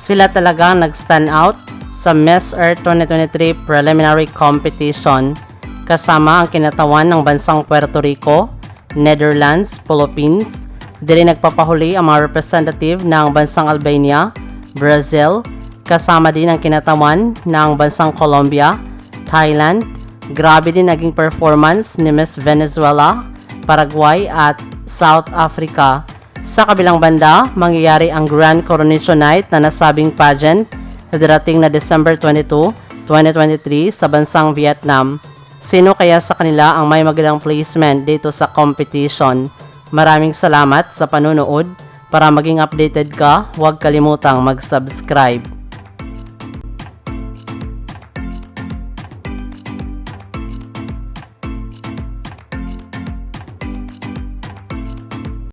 Sila talaga nag-stand out sa Miss Earth 2023 preliminary competition kasama ang kinatawan ng bansang Puerto Rico, Netherlands, Philippines. Dili nagpapahuli ang mga representative ng bansang Albania, Brazil, kasama din ang kinatawan ng bansang Colombia, Thailand. Grabe din naging performance ni Miss Venezuela, Paraguay at South Africa. Sa kabilang banda, mangyayari ang Grand Coronation Night na nasabing pageant sa darating na December 22, 2023 sa bansang Vietnam. Sino kaya sa kanila ang may magandang placement dito sa competition? Maraming salamat sa panunood. Para maging updated ka, huwag kalimutang mag-subscribe.